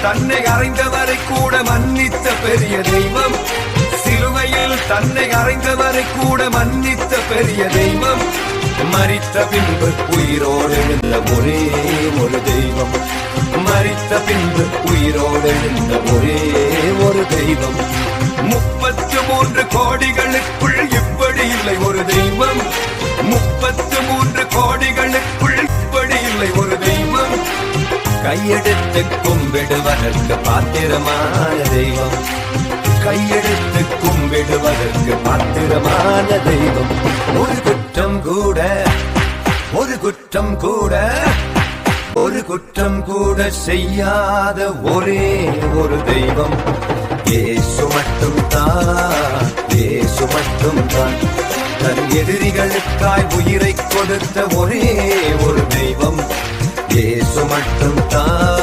தன்னை அறைந்தவரை கூட மன்னித்த பெரிய தெய்வம். சிலுவையில் தன்னை அறைந்தவரை கூட மன்னித்த பெரிய தெய்வம். மரித்த பின்பு உயிரோடு எழுந்த ஒரே ஒரு தெய்வம். மரித்த பின்பு உயிரோடு எழுந்த ஒரே ஒரு தெய்வம். 33 கோடிகளுக்குள் இப்படி இல்லை ஒரு தெய்வம். 33 கோடிகளுக்குள் இப்படி இல்லை ஒரு தெய்வம். கையெடுத்து கும்பிடுவதற்கு பாத்திரமான தெய்வம். கையெடுத்து கும்பிடுவதற்கு பாத்திரமான தெய்வம். ஒரு குற்றம் கூட ஒரு குற்றம் கூட ஒரு குற்றம் கூட செய்யாத ஒரே ஒரு தெய்வம். இயேசு மட்டும்தான், இயேசு மட்டும்தான். தன் எதிரிகளுக்காய் உயிரை கொடுத்த ஒரே ஒரு தெய்வம். இயேசு மட்டும்தான்.